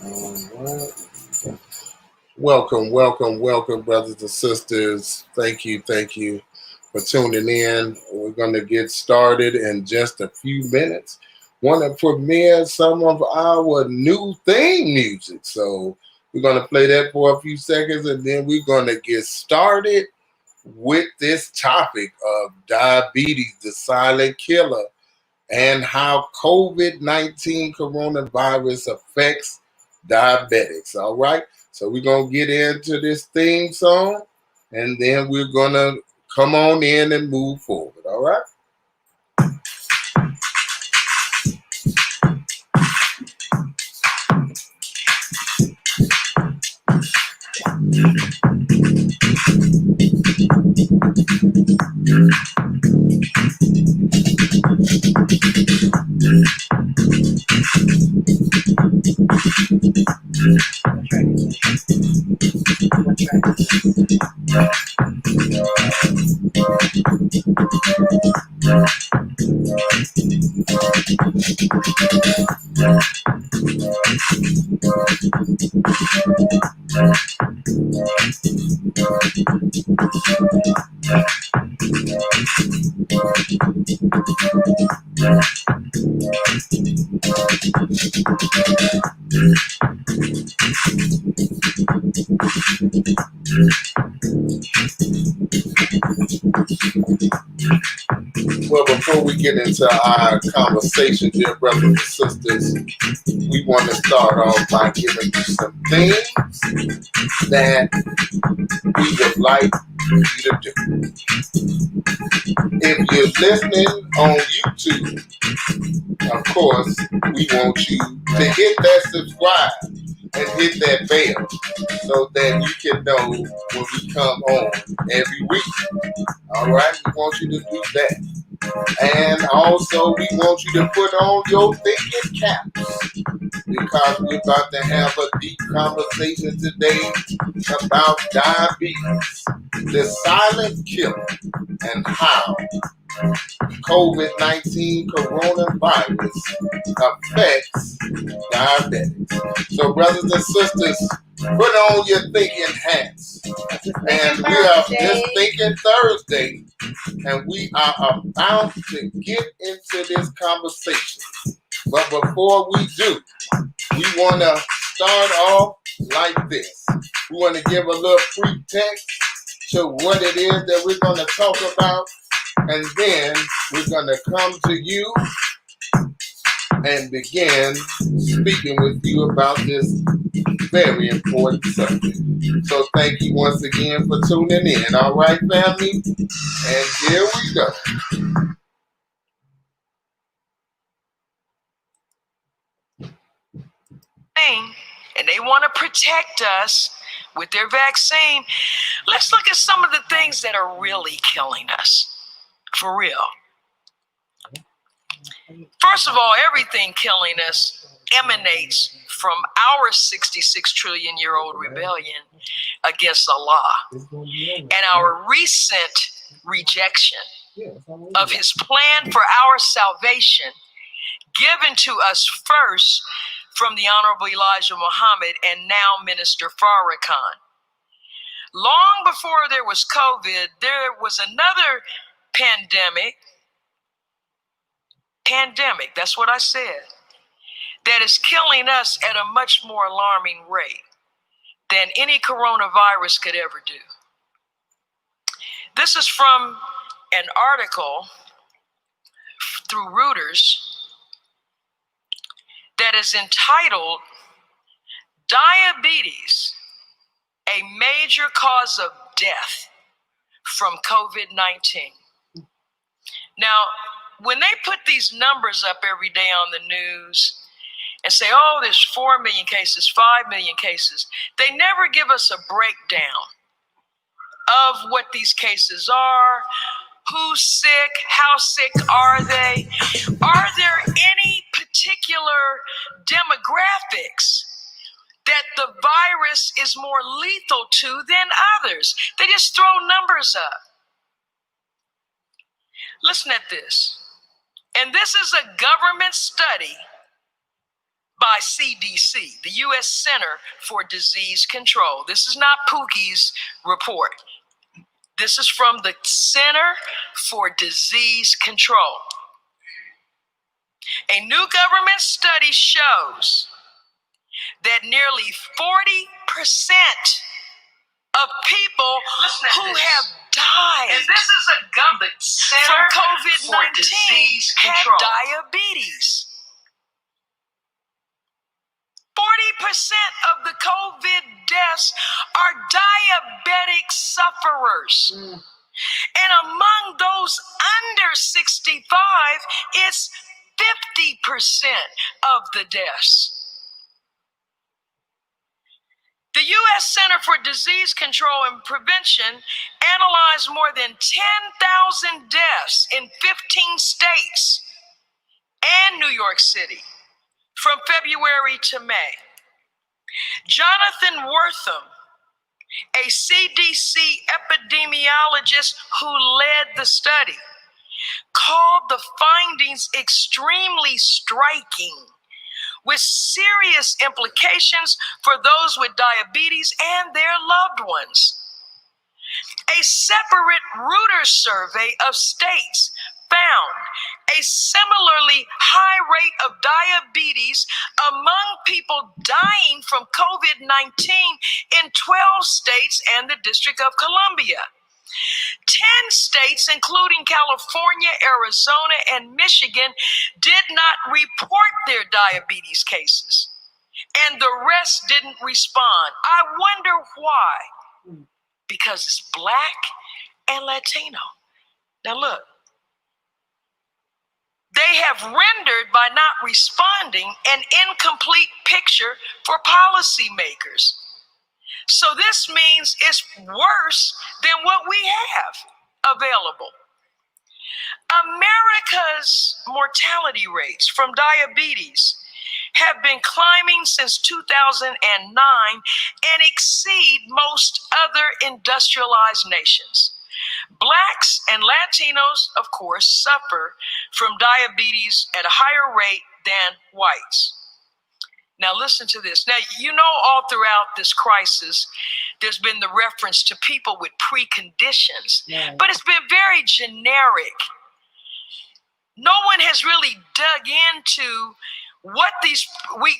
All right. Welcome, brothers and sisters. Thank you for tuning in. We're going to get started in just a few minutes. Want to premiere some of our new theme music. So we're going to play that for a few seconds and then we're going to get started with this topic of diabetes, the silent killer, and how COVID-19 coronavirus affects diabetics. All right. So we're going to get into this theme song and then we're going to come on in and move forward. All right. Well, before we get into our conversation, dear brothers and sisters, we want to start off by giving you some things that we would like you to do. If you're listening on YouTube, of course, we want you to hit that subscribe and hit that bell so that you can know when we come on every week. All right, we want you to do that. And also, we want you to put on your thinking caps because we're about to have a deep conversation today about diabetes, the silent killer, and how COVID-19 coronavirus affects diabetics. So, brothers and sisters, put on your thinking hats. And we are this Thinking Thursday, and we are about to get into this conversation. But before we do, we want to start off like this. We want to give a little pretext to what it is that we're going to talk about, and then we're going to come to you and begin speaking with you about this very important subject. So thank you once again for tuning in. All right, family? And here we go. And they want to protect us with their vaccine. Let's look at some of the things that are really killing us. For real. First of all, everything killing us emanates from our 66 trillion year old rebellion against Allah and our recent rejection of his plan for our salvation given to us first from the Honorable Elijah Muhammad and now Minister Farrakhan. Long before there was COVID, there was another pandemic, that's what I said, that is killing us at a much more alarming rate than any coronavirus could ever do. This is from an article through Reuters that is entitled Diabetes, a Major Cause of Death from COVID-19. Now, when they put these numbers up every day on the news and say, oh, there's 4 million cases, 5 million cases, they never give us a breakdown of what these cases are, who's sick, how sick are they? Are there any particular demographics that the virus is more lethal to than others? They just throw numbers up. Listen at this. And this is a government study by CDC, the U.S. Center for Disease Control. This is not Pookie's report. This is from the Center for Disease Control. A new government study shows that nearly 40% of people who have died And this is a government from center COVID-19 for disease had control. diabetes. 40% of the COVID deaths are diabetic sufferers. And among those under 65, it's 50% of the deaths. The U.S. Center for Disease Control and Prevention analyzed more than 10,000 deaths in 15 states and New York City from February to May. Jonathan Wortham, a CDC epidemiologist who led the study, called the findings extremely striking, with serious implications for those with diabetes and their loved ones. A separate Reuters survey of states found a similarly high rate of diabetes among people dying from COVID-19 in 12 states and the District of Columbia. 10 states, including California, Arizona, and Michigan, did not report their diabetes cases, and the rest didn't respond. I wonder why. Because it's Black and Latino. Now look, they have rendered by not responding an incomplete picture for policymakers. So this means it's worse than what we have available. America's mortality rates from diabetes have been climbing since 2009 and exceed most other industrialized nations. Blacks and Latinos, of course, suffer from diabetes at a higher rate than whites. Now listen to this. Now, you know, all throughout this crisis, there's been the reference to people with preconditions, but it's been very generic. No one has really dug into what these,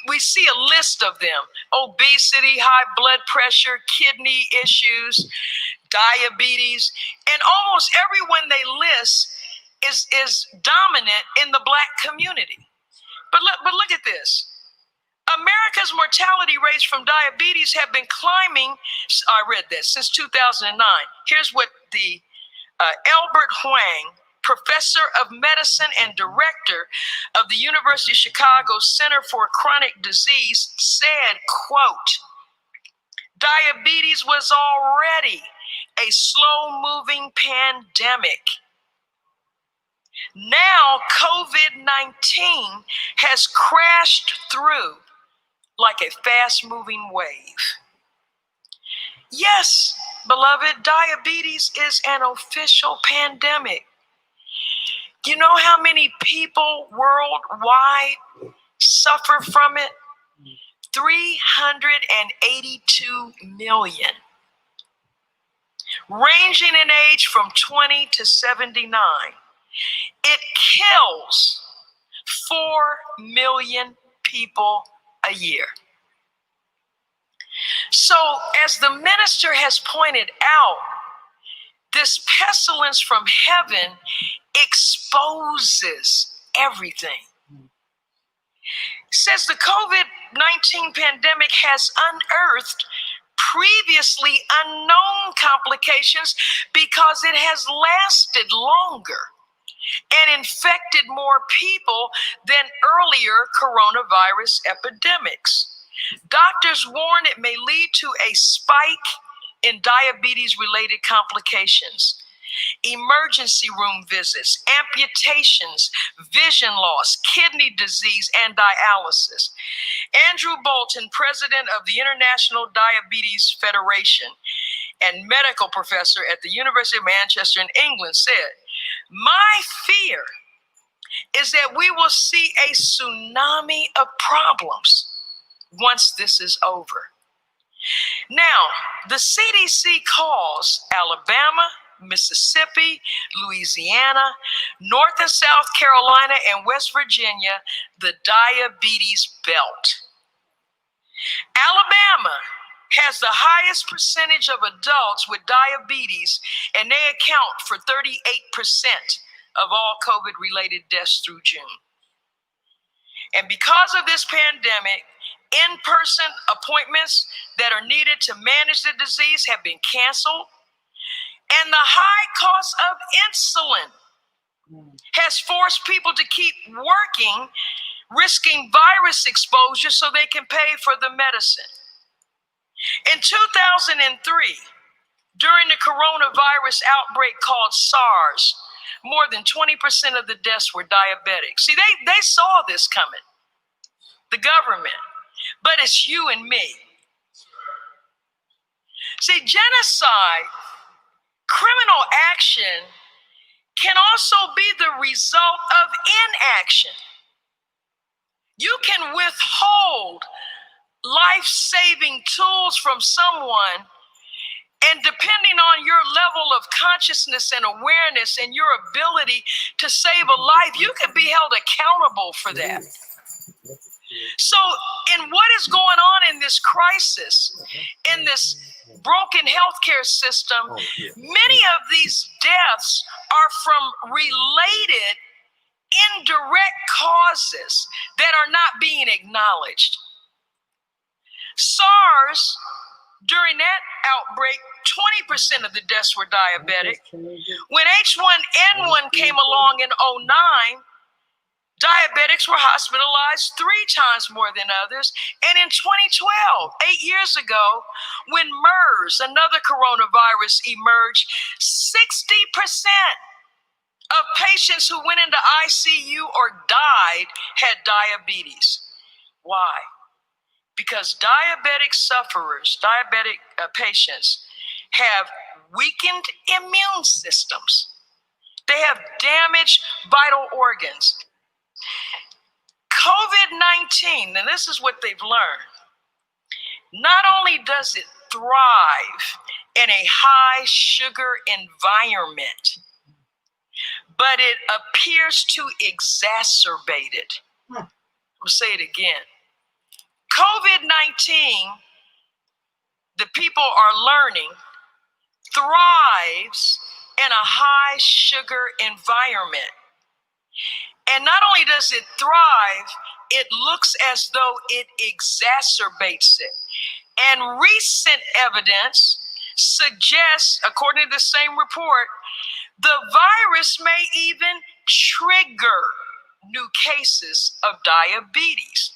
we see a list of them: obesity, high blood pressure, kidney issues, diabetes, and almost everyone they list is dominant in the Black community. But look at this. America's mortality rates from diabetes have been climbing, I read this, since 2009. Here's what the Albert Huang, professor of medicine and director of the University of Chicago Center for Chronic Disease, said, quote, "Diabetes was already a slow-moving pandemic. Now COVID-19 has crashed through like a fast-moving wave." Yes, beloved, diabetes is an official pandemic. You know how many people worldwide suffer from it? 382 million, ranging in age from 20 to 79. It kills 4 million people a year. So, as the minister has pointed out, this pestilence from heaven exposes everything. It says the COVID-19 pandemic has unearthed previously unknown complications because it has lasted longer and infected more people than earlier coronavirus epidemics. Doctors warn it may lead to a spike in diabetes-related complications, emergency room visits, amputations, vision loss, kidney disease, and dialysis. Andrew Bolton, president of the International Diabetes Federation and medical professor at the University of Manchester in England, said, "My fear is that we will see a tsunami of problems once this is over. Now, the CDC calls Alabama, Mississippi, Louisiana, North and South Carolina, and West Virginia the diabetes belt. Alabama has the highest percentage of adults with diabetes, and they account for 38% of all COVID-related deaths through June. And because of this pandemic, in-person appointments that are needed to manage the disease have been canceled, and the high cost of insulin has forced people to keep working, risking virus exposure so they can pay for the medicine. In 2003, during the coronavirus outbreak called SARS, more than 20% of the deaths were diabetic. See, they saw this coming, the government, but it's you and me. See, genocide, criminal action, can also be the result of inaction. You can withhold life-saving tools from someone, and depending on your level of consciousness and awareness and your ability to save a life, you can be held accountable for that. So in what is going on in this crisis, in this broken healthcare system, many of these deaths are from related indirect causes that are not being acknowledged. SARS, during that outbreak, 20% of the deaths were diabetic. When H1N1 came along in 2009, diabetics were hospitalized 3 times more than others. And in 2012, 8 years ago, when MERS, another coronavirus, emerged, 60% of patients who went into ICU or died had diabetes. Why? Because diabetic sufferers, diabetic patients, have weakened immune systems. They have damaged vital organs. COVID-19, and this is what they've learned, not only does it thrive in a high sugar environment, but it appears to exacerbate it. I'll say it again. COVID-19, the people are learning, thrives in a high sugar environment. And not only does it thrive, it looks as though it exacerbates it. And recent evidence suggests, according to the same report, the virus may even trigger new cases of diabetes.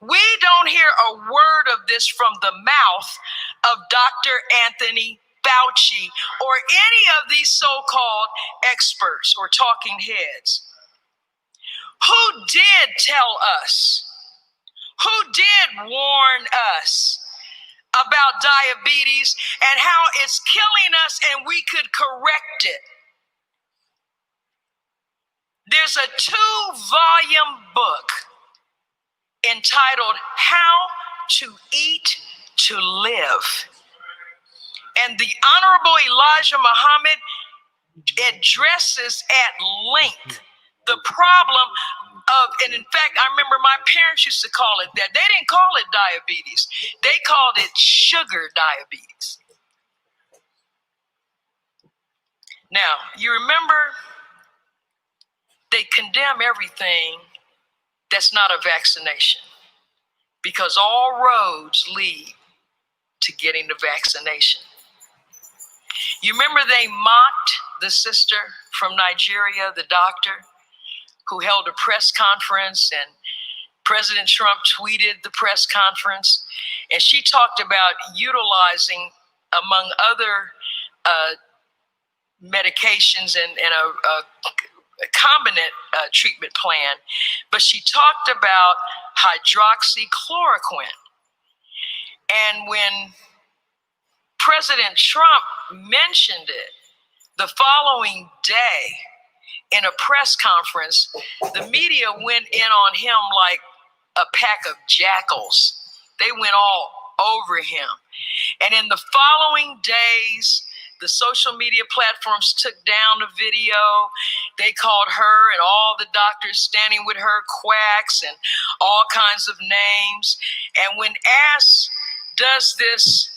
We don't hear a word of this from the mouth of Dr. Anthony Fauci or any of these so-called experts or talking heads. Who did tell us? Who did warn us about diabetes and how it's killing us and we could correct it? There's a 2-volume book entitled How to Eat to Live. And the Honorable Elijah Muhammad addresses at length the problem of, and in fact, I remember my parents used to call it that. They didn't call it diabetes. They called it sugar diabetes. Now, you remember they condemn everything that's not a vaccination because all roads lead to getting the vaccination. You remember they mocked the sister from Nigeria, the doctor, who held a press conference, and President Trump tweeted the press conference, and she talked about utilizing, among other medications and a combinant treatment plan, but she talked about hydroxychloroquine. And when President Trump mentioned it, the following day, in a press conference, the media went in on him like a pack of jackals. They went all over him. And in the following days, the social media platforms took down the video. They called her and all the doctors standing with her quacks and all kinds of names. And when asked, does this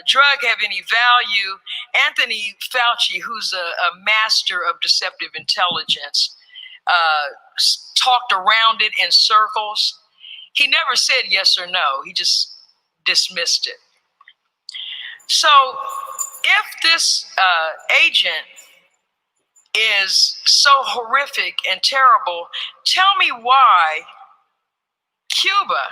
drug have any value, Anthony Fauci, who's a master of deceptive intelligence, talked around it in circles. He never said yes or no. He just dismissed it. So if this agent is so horrific and terrible, tell me why Cuba,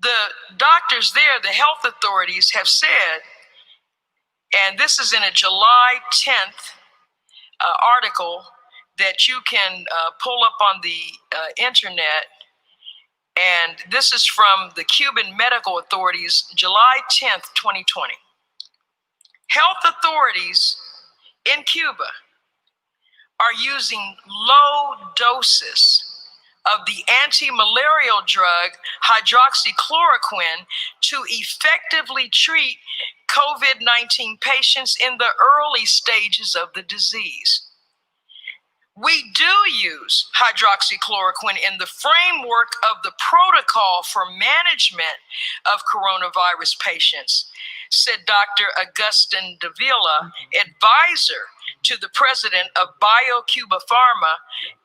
the doctors there, the health authorities have said, and this is in a July 10th article that you can pull up on the internet, and this is from the Cuban medical authorities, July 10th, 2020. Health authorities in Cuba are using low doses of the anti-malarial drug hydroxychloroquine to effectively treat COVID-19 patients in the early stages of the disease. We do use hydroxychloroquine in the framework of the protocol for management of coronavirus patients, said Dr. Agustin Davila, advisor to the president of BioCuba Pharma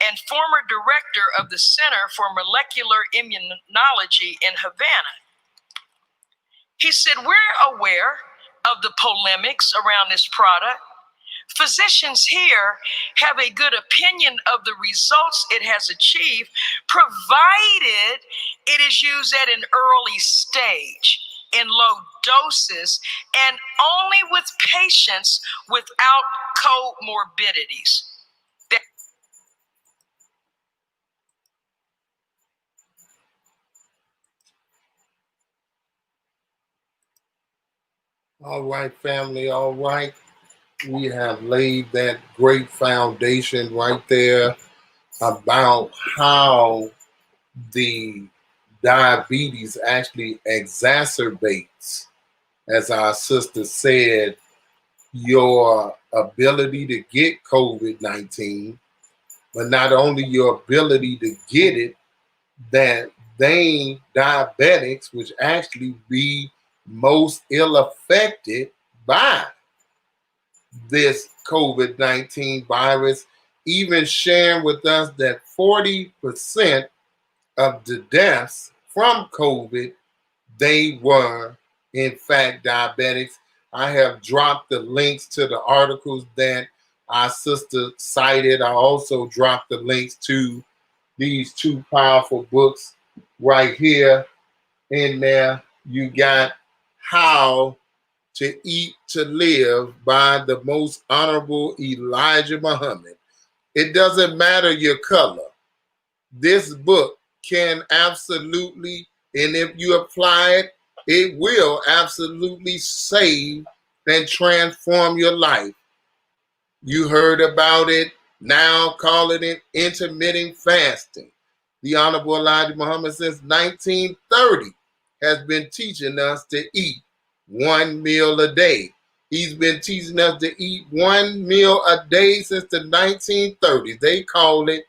and former director of the Center for Molecular Immunology in Havana. He said, we're aware of the polemics around this product. Physicians here have a good opinion of the results it has achieved, provided it is used at an early stage in low doses and only with patients without comorbidities. All right, family, all right. We have laid that great foundation right there about how the diabetes actually exacerbates, as our sister said, your ability to get COVID-19, but not only your ability to get it, that they, diabetics, which actually be most ill affected by this COVID-19 virus, even sharing with us that 40% of the deaths from COVID, they were in fact diabetics. I have dropped the links to the articles that our sister cited. I also dropped the links to these two powerful books right here in there. You got How to Eat to Live by the Most Honorable Elijah Muhammad. It doesn't matter your color. This book can absolutely, and if you apply it, it will absolutely save and transform your life. You heard about it, now calling it intermittent fasting. The Honorable Elijah Muhammad since 1930 has been teaching us to eat one meal a day. He's been teaching us to eat one meal a day since the 1930s. They call it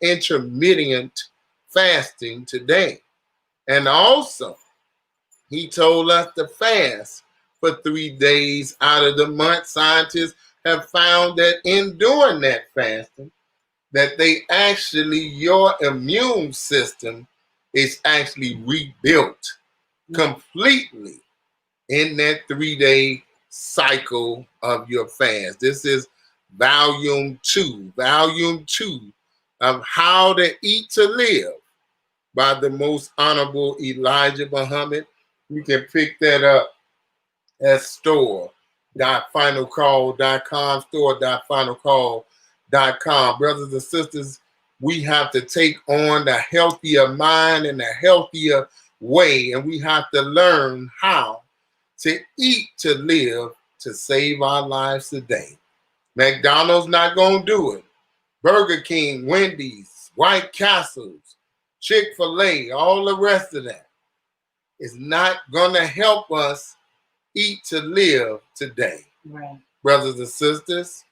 intermittent fasting today. And also, he told us to fast for 3 days out of the month. Scientists have found that in doing that fasting, that they actually, your immune system is actually rebuilt completely in that 3-day cycle of your fast. This is volume 2 of How to Eat to Live by the Most Honorable Elijah Muhammad. You can pick that up at store.finalcall.com, store.finalcall.com. Brothers and sisters, we have to take on the healthier mind and a healthier way, and we have to learn how to eat to live to save our lives today. McDonald's not going to do it. Burger King, Wendy's, White Castles, Chick-fil-A, all the rest of that is not going to help us eat to live today. Right. Brothers and sisters,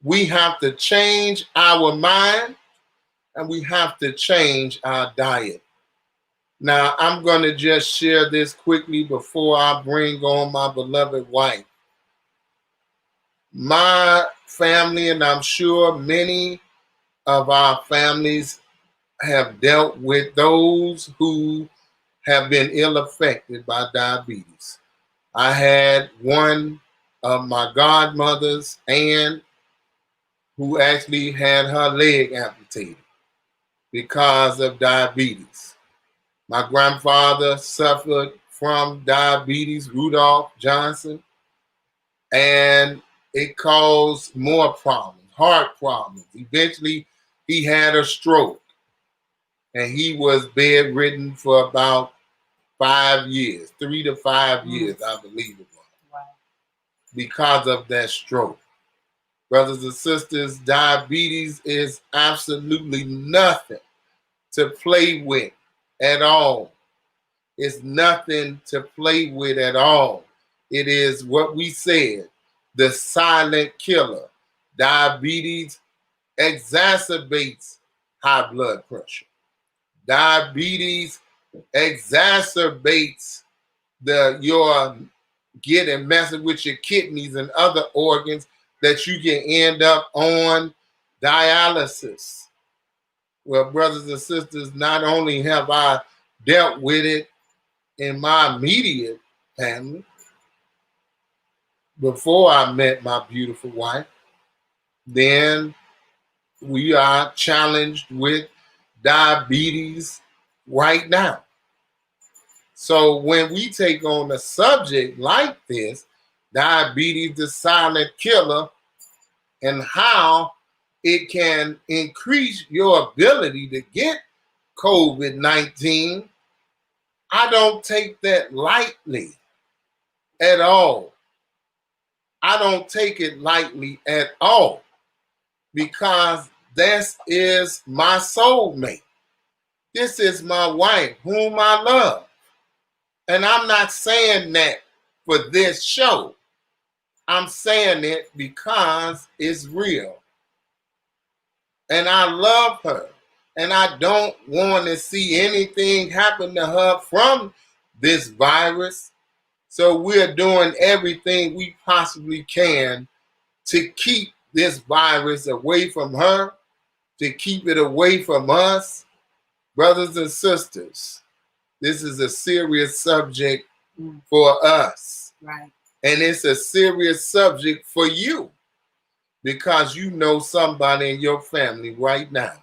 we have to change our mind and we have to change our diet. Now, I'm going to just share this quickly before I bring on my beloved wife. My family, and I'm sure many of our families have dealt with those who have been ill affected by diabetes. I had one of my godmothers, Anne, who actually had her leg amputated because of diabetes. My grandfather suffered from diabetes, Rudolph Johnson, and it caused more problems, heart problems. Eventually, he had a stroke, and he was bedridden for about 5 years, 3 to 5 years, I believe it was, Wow. because of that stroke. Brothers and sisters, diabetes is absolutely nothing to play with at all. It's nothing to play with at all. It is what we said, the silent killer. Diabetes exacerbates high blood pressure. Diabetes exacerbates your getting messing with your kidneys and other organs that you can end up on dialysis. Well, brothers and sisters, not only have I dealt with it in my immediate family before I met my beautiful wife, then we are challenged with diabetes right now. So when we take on a subject like this, diabetes, the silent killer, and how it can increase your ability to get COVID-19, I don't take that lightly at all. I don't take it lightly at all, because this is my soulmate. This is my wife, whom I love. And I'm not saying that for this show. I'm saying it because it's real. And I love her. And I don't want to see anything happen to her from this virus. So we're doing everything we possibly can to keep this virus away from her, to keep it away from us. Brothers and sisters, this is a serious subject for us. Right. And it's a serious subject for you, because you know somebody in your family right now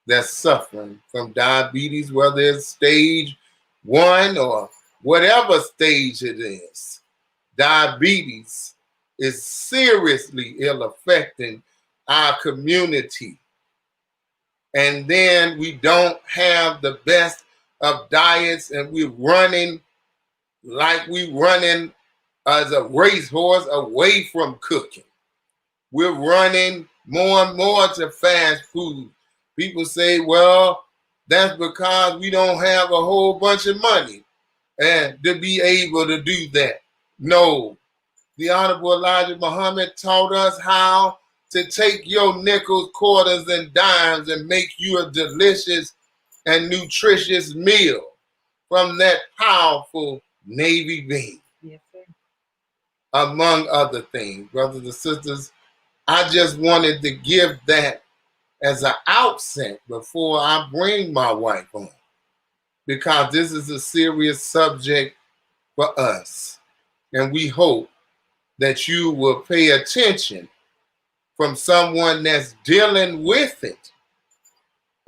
that's suffering from diabetes, whether it's stage 1 or whatever stage it is. Diabetes is seriously ill affecting our community. And then we don't have the best of diets, and we're running like we're running as a racehorse away from cooking. We're running more and more to fast food. People say, well, that's because we don't have a whole bunch of money and to be able to do that. No, the Honorable Elijah Muhammad taught us how to take your nickels, quarters, and dimes and make you a delicious and nutritious meal from that powerful Navy bean. Yes, sir. Among other things, brothers and sisters, I just wanted to give that as an outset before I bring my wife on, because this is a serious subject for us. And we hope that you will pay attention from someone that's dealing with it.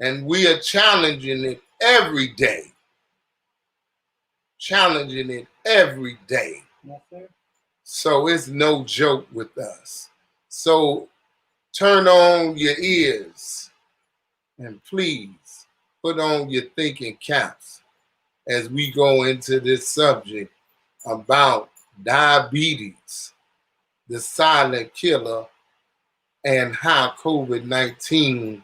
And we are challenging it every day. Challenging it every day. Yes, sir. So it's no joke with us. So turn on your ears and please put on your thinking caps as we go into this subject about diabetes, the silent killer and how COVID-19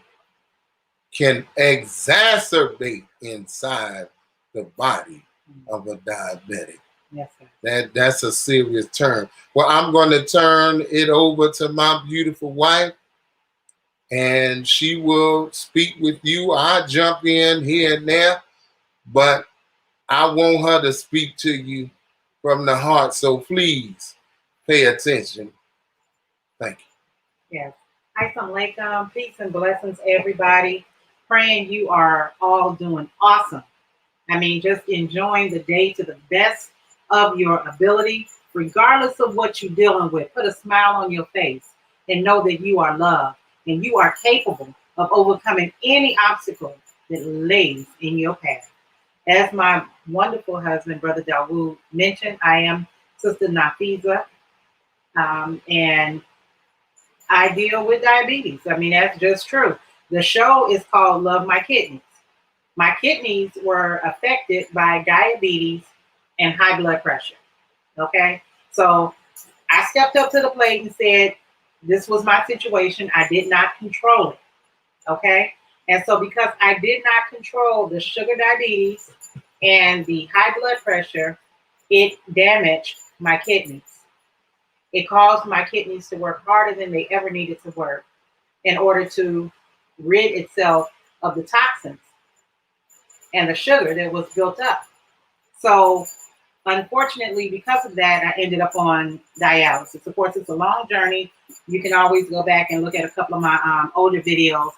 can exacerbate inside the body of a diabetic. Yes, sir. That's a serious term. Well, I'm going to turn it over to my beautiful wife, and she will speak with you. I'll jump in here and there, but I want her to speak to you from the heart. So please pay attention. Thank you. Yes. Assalamu alaikum. Peace and blessings, everybody. Praying you are all doing awesome. I mean, just enjoying the day to the best of your ability, regardless of what you're dealing with. Put a smile on your face and know that you are loved and you are capable of overcoming any obstacle that lays in your path. As my wonderful husband, Brother Dawood, mentioned, I am Sister Nafiza, and I deal with diabetes. I mean, that's just true. The show is called Love My Kidneys. My kidneys were affected by diabetes and high blood pressure. Okay. So I stepped up to the plate and said, this was my situation. I did not control it. Okay. And so because I did not control the sugar diabetes and the high blood pressure, it damaged my kidneys. It caused my kidneys to work harder than they ever needed to work in order to rid itself of the toxins and the sugar that was built up. So unfortunately, because of that, I ended up on dialysis. Of course, it's a long journey. You can always go back and look at a couple of my older videos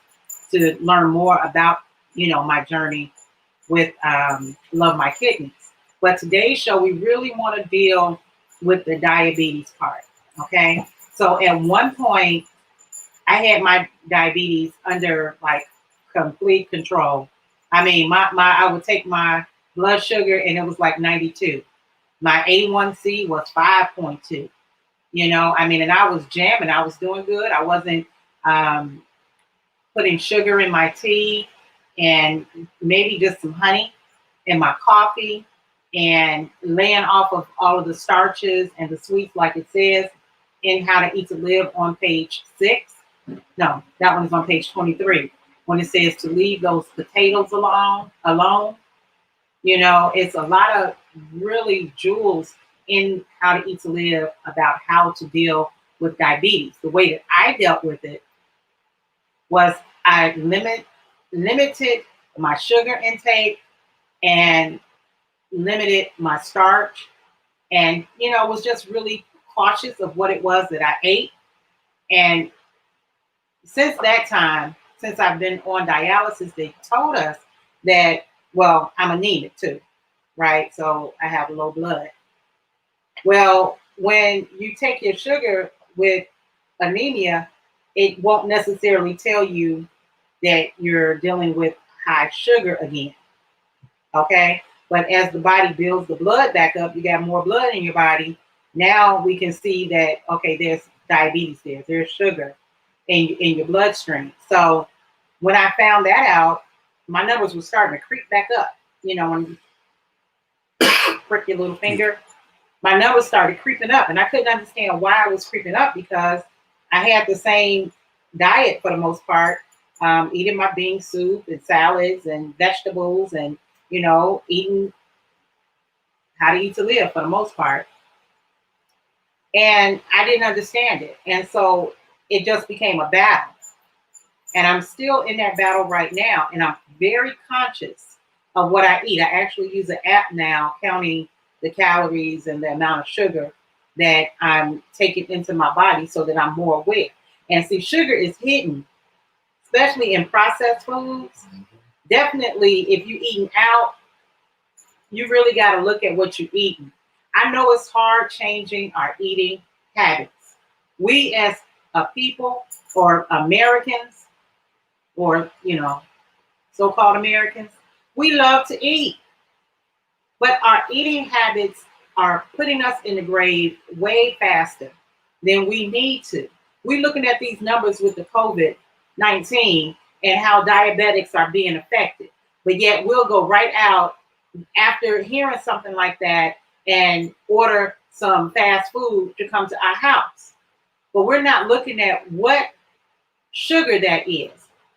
to learn more about, my journey with Love My Kidneys. But today's show, we really want to deal with the diabetes part, okay? So at one point, I had my diabetes under like complete control. I mean, I would take my blood sugar and it was like 92. My A1C was 5.2. And I was jamming. I was doing good. I wasn't putting sugar in my tea and maybe just some honey in my coffee and laying off of all of the starches and the sweets, like it says in How to Eat to Live on page 6. No, that one is on page 23. When it says to leave those potatoes alone. It's a lot of really jewels in How to Eat to Live about how to deal with diabetes. The way that I dealt with it was I limited my sugar intake and limited my starch, and was just really cautious of what it was that I ate. And since that time, since I've been on dialysis, they told us that, well, I'm anemic too, right? So I have low blood. Well, when you take your sugar with anemia, it won't necessarily tell you that you're dealing with high sugar again, okay? But as the body builds the blood back up, you got more blood in your body. Now we can see that, okay, there's diabetes there. There's sugar in your bloodstream. So when I found that out, my numbers were starting to creep back up. When you prick your little finger, my numbers started creeping up. And I couldn't understand why I was creeping up because I had the same diet for the most part, eating my bean soup and salads and vegetables and, eating How to Eat to Live for the most part. And I didn't understand it. And so it just became a battle. And I'm still in that battle right now. And I'm very conscious of what I eat. I actually use an app now counting the calories and the amount of sugar that I'm taking into my body so that I'm more aware. And see, sugar is hidden, especially in processed foods. Definitely, if you're eating out, you really got to look at what you're eating. I know it's hard changing our eating habits. We as a people or Americans or, so-called Americans, we love to eat. But our eating habits are putting us in the grave way faster than we need to. We're looking at these numbers with the COVID-19 and how diabetics are being affected. But yet we'll go right out after hearing something like that and order some fast food to come to our house. But we're not looking at what sugar that is,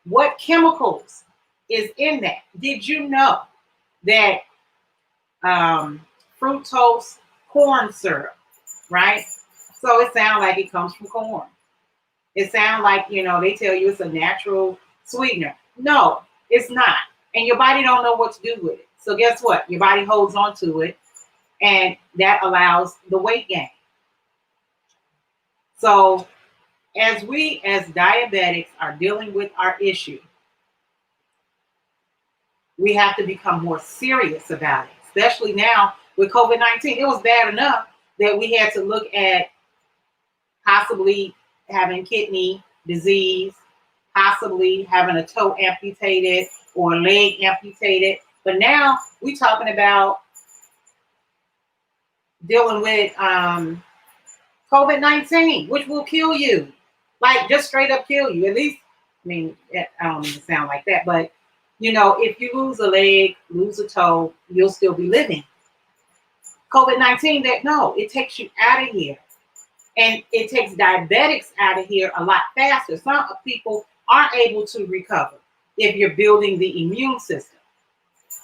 what chemicals is in that. Did you know that fructose corn syrup, right? So it sounds like it comes from corn. It sounds like, they tell you it's a natural sweetener. No, it's not. And your body don't know what to do with it. So guess what? Your body holds on to it, and that allows the weight gain. So as we as diabetics are dealing with our issue, we have to become more serious about it, especially now with COVID-19. It was bad enough that we had to look at possibly having kidney disease, possibly having a toe amputated or a leg amputated. But now we're talking about dealing with COVID-19, which will kill you. Like, just straight up kill you. At least, I don't even sound like that, but if you lose a leg, lose a toe, you'll still be living. COVID-19, it takes you out of here. And it takes diabetics out of here a lot faster. Some people aren't able to recover if you're building the immune system,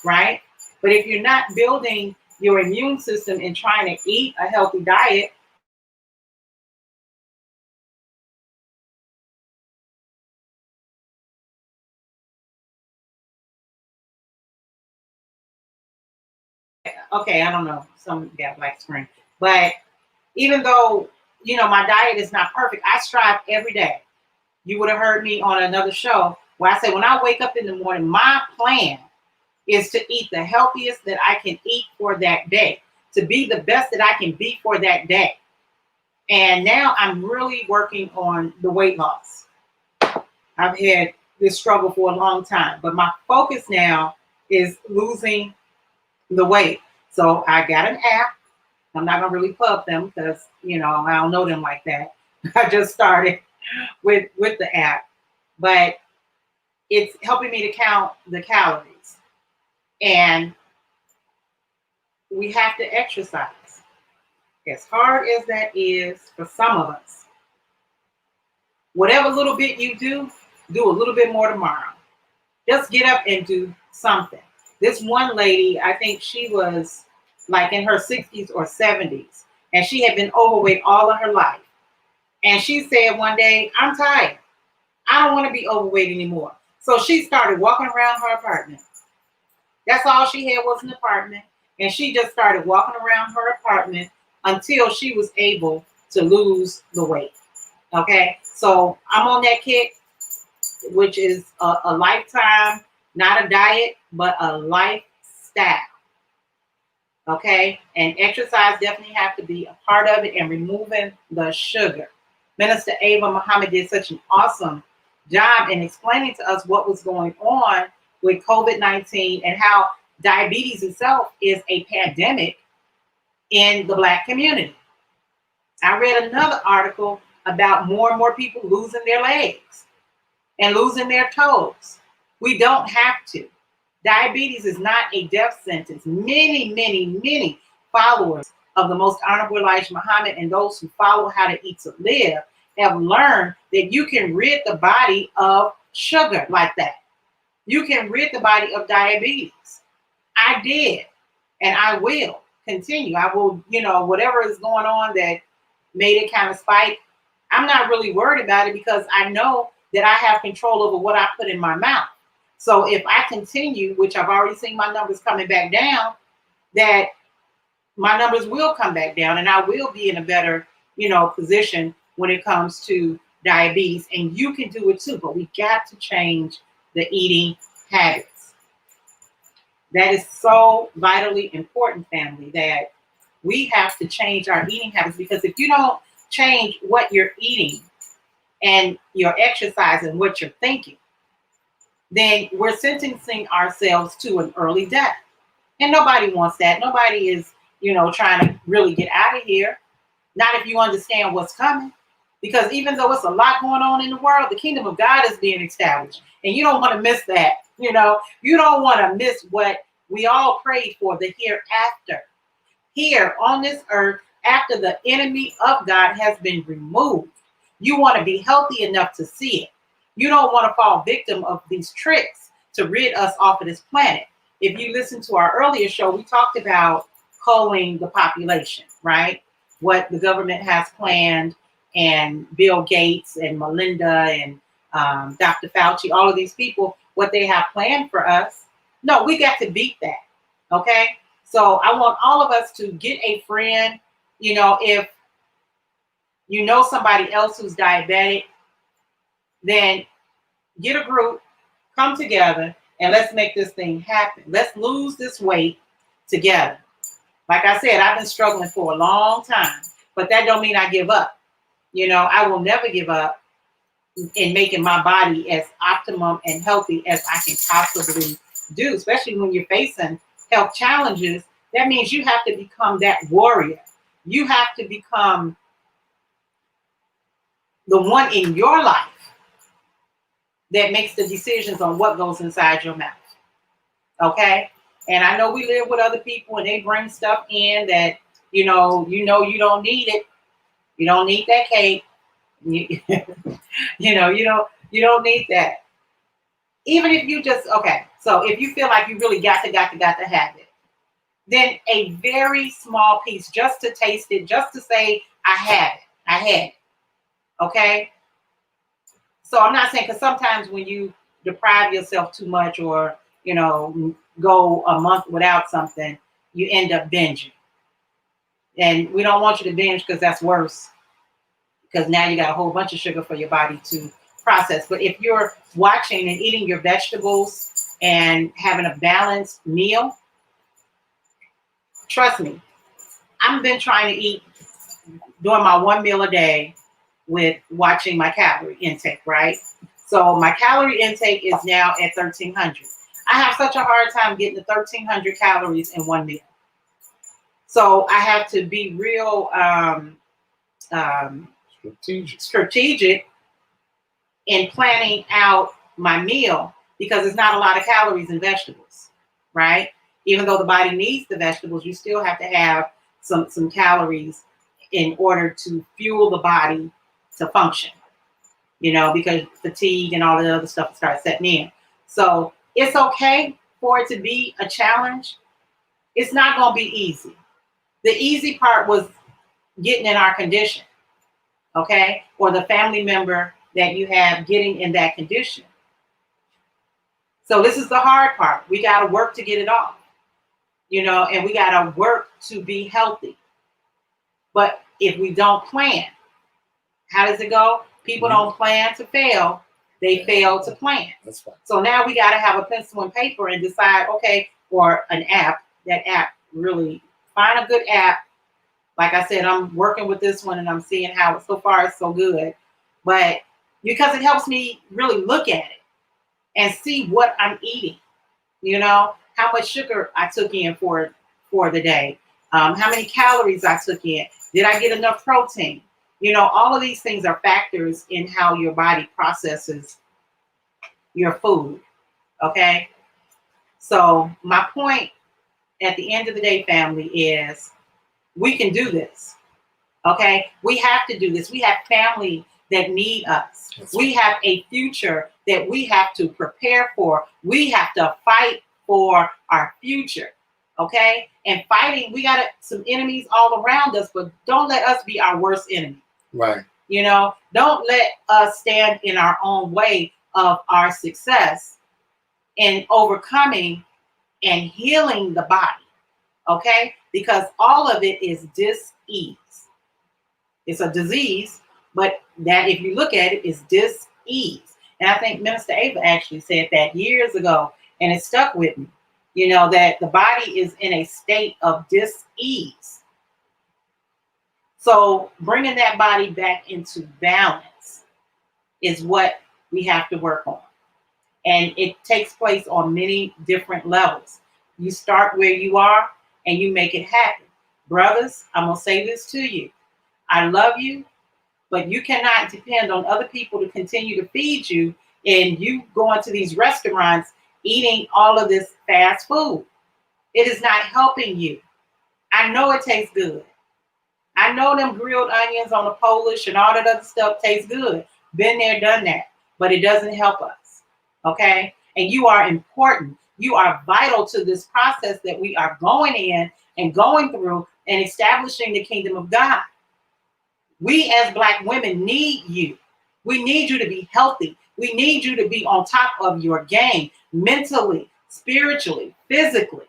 right? But if you're not building your immune system and trying to eat a healthy diet, okay, I don't know, some got black screen, but even though, my diet is not perfect, I strive every day. You would have heard me on another show where I say, when I wake up in the morning, my plan is to eat the healthiest that I can eat for that day, to be the best that I can be for that day. And now I'm really working on the weight loss. I've had this struggle for a long time, but my focus now is losing the weight. So I got an app. I'm not gonna really plug them because I don't know them like that. I just started with the app, but it's helping me to count the calories. And we have to exercise. As hard as that is for some of us, whatever little bit you do a little bit more tomorrow. Just get up and do something. This one lady, I think she was like in her 60s or 70s, and she had been overweight all of her life. And she said one day, I'm tired. I don't want to be overweight anymore. So she started walking around her apartment. That's all she had was an apartment. And she just started walking around her apartment until she was able to lose the weight. Okay, so I'm on that kick, which is a lifetime, not a diet, but a lifestyle. Okay, and exercise definitely have to be a part of it, and removing the sugar. Minister Ava Muhammad did such an awesome job in explaining to us what was going on with COVID-19 and how diabetes itself is a pandemic in the Black community. I read another article about more and more people losing their legs and losing their toes. We don't have to. Diabetes is not a death sentence. Many, many, many followers of the most honorable Elijah Muhammad and those who follow How to Eat to Live have learned that you can rid the body of sugar like that. You can rid the body of diabetes. I did, and I will continue. I will, whatever is going on that made it kind of spike, I'm not really worried about it because I know that I have control over what I put in my mouth. So if I continue, which I've already seen my numbers coming back down, that my numbers will come back down and I will be in a better, position when it comes to diabetes. And you can do it too, but we got to change the eating habits. That is so vitally important, family, that we have to change our eating habits, because if you don't change what you're eating and your exercise and what you're thinking, then we're sentencing ourselves to an early death. And nobody wants that. Nobody is, trying to really get out of here. Not if you understand what's coming. Because even though it's a lot going on in the world, the kingdom of God is being established. And you don't want to miss that. You don't want to miss what we all prayed for, the hereafter. Here on this earth, after the enemy of God has been removed. You want to be healthy enough to see it. You don't want to fall victim of these tricks to rid us off of this planet. If you listen to our earlier show, we talked about culling the population, right? What the government has planned, and Bill Gates and Melinda and Dr. Fauci, all of these people, what they have planned for us. No, we got to beat that. Okay. So I want all of us to get a friend. You know, if you know somebody else who's diabetic, then get a group, come together, and let's make this thing happen. Let's lose this weight together. Like I said, I've been struggling for a long time, but that don't mean I give up. You know, I will never give up in making my body as optimum and healthy as I can possibly do, especially when you're facing health challenges. That means you have to become that warrior. You have to become the one in your life that makes the decisions on what goes inside your mouth. Okay? And I know we live with other people and they bring stuff in that, you don't need it. You don't need that cake. You don't need that. Even if you just, okay, so if you feel like you really got to have it, then a very small piece, just to taste it, just to say, I had it, okay? So I'm not saying, because sometimes when you deprive yourself too much or, go a month without something, you end up binging. And we don't want you to binge, because that's worse, because now you got a whole bunch of sugar for your body to process. But if you're watching and eating your vegetables and having a balanced meal, trust me, I've been trying to eat, doing my one meal a day with watching my calorie intake, right? So my calorie intake is now at 1,300. I have such a hard time getting to 1,300 calories in one meal. So I have to be real strategic in planning out my meal, because there's not a lot of calories in vegetables, right? Even though the body needs the vegetables, you still have to have some calories in order to fuel the body to function, because fatigue and all the other stuff starts setting in. So it's okay for it to be a challenge. It's not going to be easy. The easy part was getting in our condition, okay? Or the family member that you have getting in that condition. So this is the hard part. We got to work to get it off, and we got to work to be healthy. But if we don't plan, how does it go? People don't plan to fail. They fail to plan. That's right. So now we got to have a pencil and paper and decide, okay, or an app. That app, really find a good app. Like I said, I'm working with this one and I'm seeing how so far it's so good. But because it helps me really look at it and see what I'm eating, how much sugar I took in for the day, how many calories I took in, did I get enough protein? All of these things are factors in how your body processes your food, okay? So my point at the end of the day, family, is we can do this, okay? We have to do this. We have family that need us. We have a future that we have to prepare for. We have to fight for our future, okay? And fighting, we got some enemies all around us, but don't let us be our worst enemy. Right. Don't let us stand in our own way of our success in overcoming and healing the body, okay? Because all of it is dis-ease. It's a disease, but that, if you look at it, is dis-ease. And I think Minister Ava actually said that years ago, and it stuck with me, that the body is in a state of dis-ease. So bringing that body back into balance is what we have to work on. And it takes place on many different levels. You start where you are and you make it happen. Brothers, I'm going to say this to you. I love you, but you cannot depend on other people to continue to feed you, and you going to these restaurants eating all of this fast food. It is not helping you. I know it tastes good. I know them grilled onions on the Polish and all that other stuff tastes good. Been there, done that. but it doesn't help us. Okay? And you are important. You are vital to this process that we are going in and going through and establishing the kingdom of God. We as Black women need you. We need you to be healthy. We need you to be on top of your game, mentally, spiritually, physically.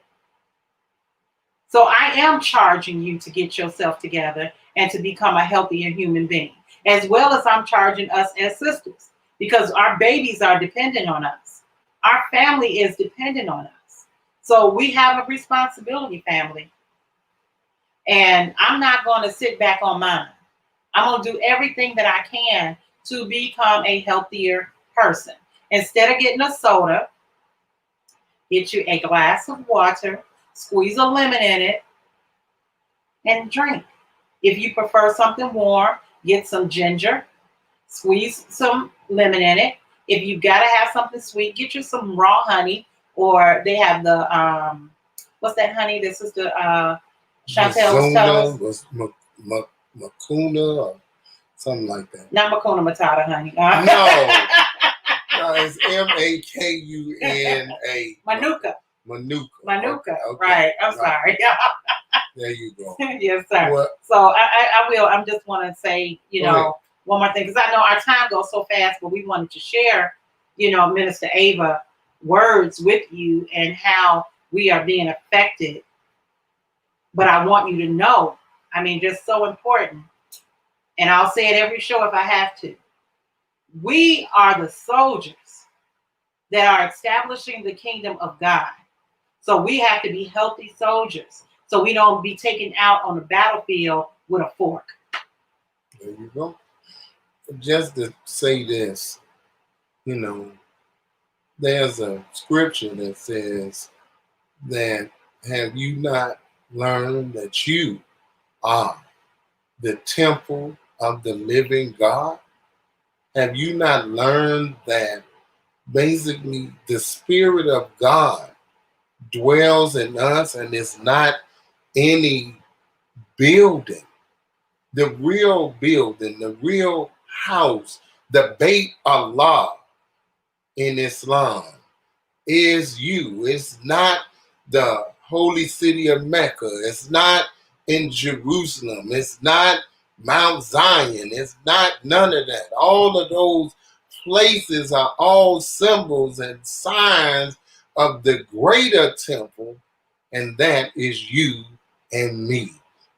So I am charging you to get yourself together and to become a healthier human being, as well as I'm charging us as sisters, because our babies are dependent on us. Our family is dependent on us. So we have a responsibility, family. And I'm not going to sit back on mine. I'm going to do everything that I can to become a healthier person. Instead of getting a soda, get you a glass of water, squeeze a lemon in it, and drink. If you prefer something warm, get some ginger, squeeze some lemon in it. If you got to have something sweet, get you some raw honey, or they have the, what's that honey that Sister Chantel was telling us? Makuna or something like that. Not Makuna Matata honey. No, it's Makuna. Manuka. Okay. Right. I'm sorry. There you go. Yes, sir. Well, so I will. I just want to say, one more thing, because I know our time goes so fast, but we wanted to share, Minister Ava words with you and how we are being affected. But I want you to know, just so important. And I'll say it every show if I have to. We are the soldiers that are establishing the kingdom of God. So we have to be healthy soldiers, so we don't be taken out on the battlefield with a fork. There you go. Just to say this, there's a scripture that says that, have you not learned that you are the temple of the living God? Have you not learned that basically the Spirit of God dwells in us and is not any building? The real building, the real house, the Beit Allah in Islam is you. It's not the holy city of Mecca. It's not in Jerusalem. It's not Mount Zion. It's not none of that. All of those places are all symbols and signs of the greater temple, and that is you and me,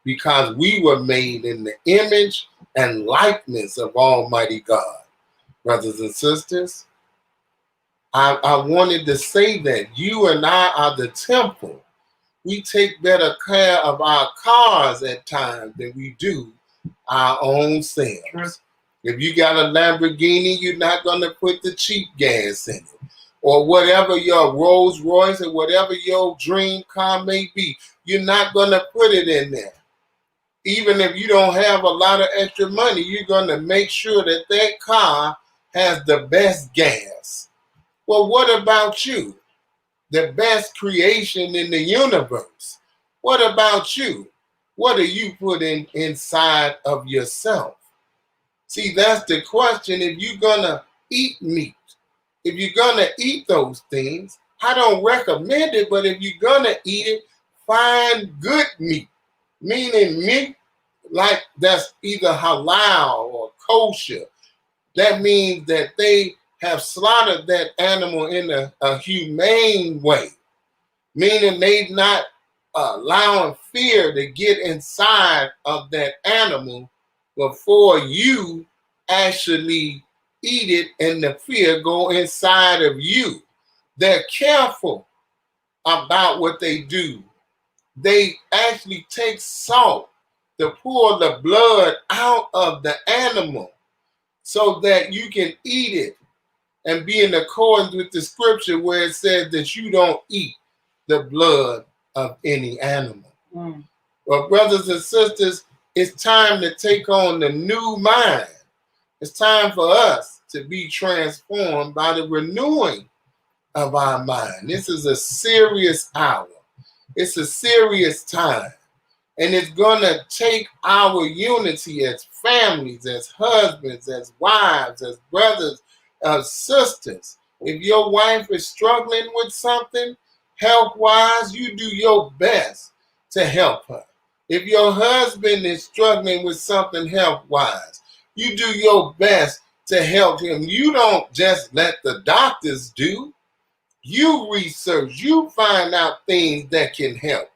because we were made in the image and likeness of Almighty God. Brothers and sisters, I wanted to say that you and I are the temple. We take better care of our cars at times than we do our own selves. Sure. If you got a Lamborghini, you're not going to put the cheap gas in it. Or whatever your Rolls Royce or whatever your dream car may be, you're not going to put it in there. Even if you don't have a lot of extra money, you're going to make sure that that car has the best gas. Well, what about you? The best creation in the universe. What about you? What are you putting inside of yourself? See, that's the question. If you're going to eat meat, if you're going to eat those things, I don't recommend it, but if you're going to eat it, find good meat. Meaning meat like that's either halal or kosher. That means that they have slaughtered that animal in a humane way. Meaning they not allowing fear to get inside of that animal before you actually eat it and the fear go inside of you. They're careful about what they do. They actually take salt to pour the blood out of the animal so that you can eat it and be in accordance with the scripture where it says that you don't eat the blood of any animal. Well, brothers and sisters, it's time to take on the new mind. It's time for us to be transformed by the renewing of our mind. This is a serious hour. It's a serious time. And it's going to take our unity as families, as husbands, as wives, as brothers sisters, if your wife is struggling with something health-wise, you do your best to help her. If your husband is struggling with something health-wise, you do your best to help him. You don't just let the doctors do. You research, you find out things that can help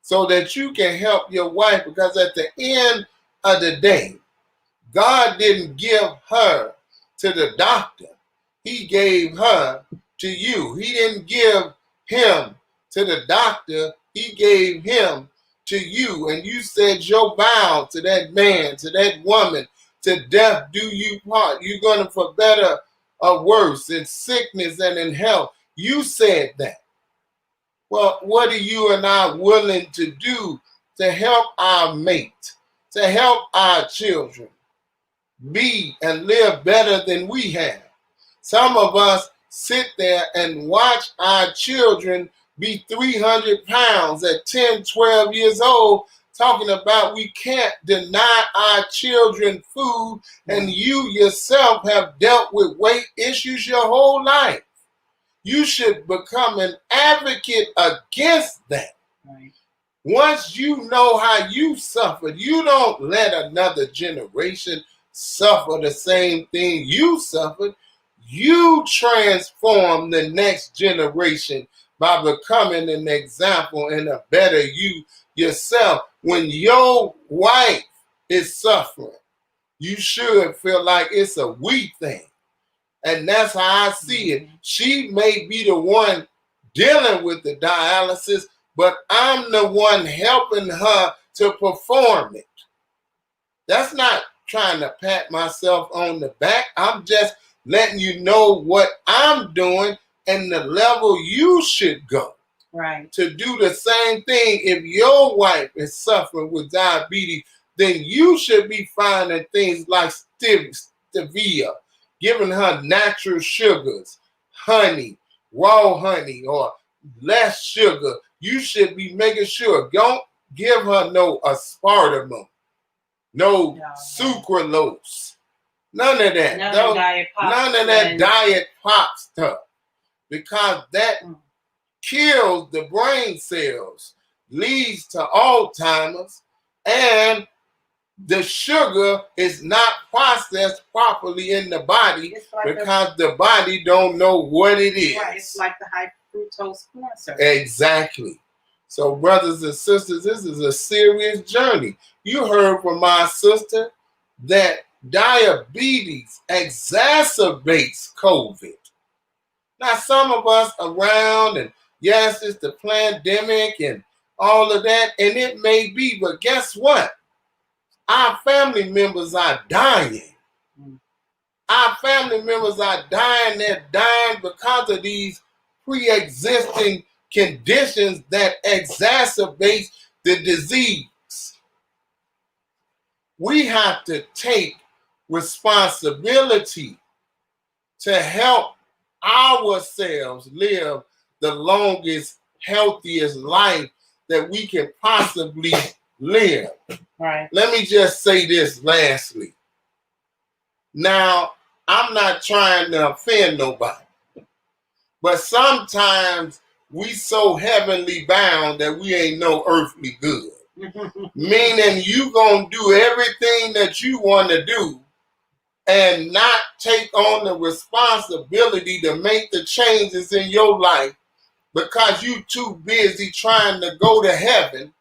so that you can help your wife, because at the end of the day, God didn't give her to the doctor. He gave her to you. He didn't give him to the doctor. He gave him to you. And you said your vow to that man, to that woman, to death do you part. You're going to for better or worse, in sickness and in health. You said that. Well, what are you and I willing to do to help our mate, to help our children be and live better than we have? Some of us sit there and watch our children be 300 pounds at 10, 12 years old, talking about we can't deny our children food, and you yourself have dealt with weight issues your whole life. You should become an advocate against that. Right. Once you know how you suffered, you don't let another generation suffer the same thing you suffered. You transform the next generation by becoming an example and a better you yourself. When your wife is suffering, you should feel like it's a we thing. And that's how I see it. She may be the one dealing with the dialysis, but I'm the one helping her to perform it. That's not trying to pat myself on the back. I'm just letting you know what I'm doing and the level you should go. Right. To do the same thing. If your wife is suffering with diabetes, then you should be finding things like stevia, giving her natural sugars, honey, raw honey, or less sugar. You should be making sure. Don't give her no aspartame, no sucralose, none of that. None of that diet pop stuff, because that kills the brain cells, leads to Alzheimer's, and the sugar is not processed properly in the body because the body don't know what it is. Right, it's like the high fructose corn syrup. Exactly. So, brothers and sisters, this is a serious journey. You heard from my sister that diabetes exacerbates COVID. Now, some of us around, and yes, it's the pandemic and all of that, and it may be, but guess what? Our family members are dying. Our family members are dying. They're dying because of these pre-existing conditions that exacerbate the disease. We have to take responsibility to help ourselves live the longest, healthiest life that we can possibly live. Right. Let me just say this lastly. Now, I'm not trying to offend nobody, but sometimes we so heavenly bound that we ain't no earthly good. Meaning you gonna do everything that you want to do and not take on the responsibility to make the changes in your life because you too busy trying to go to heaven.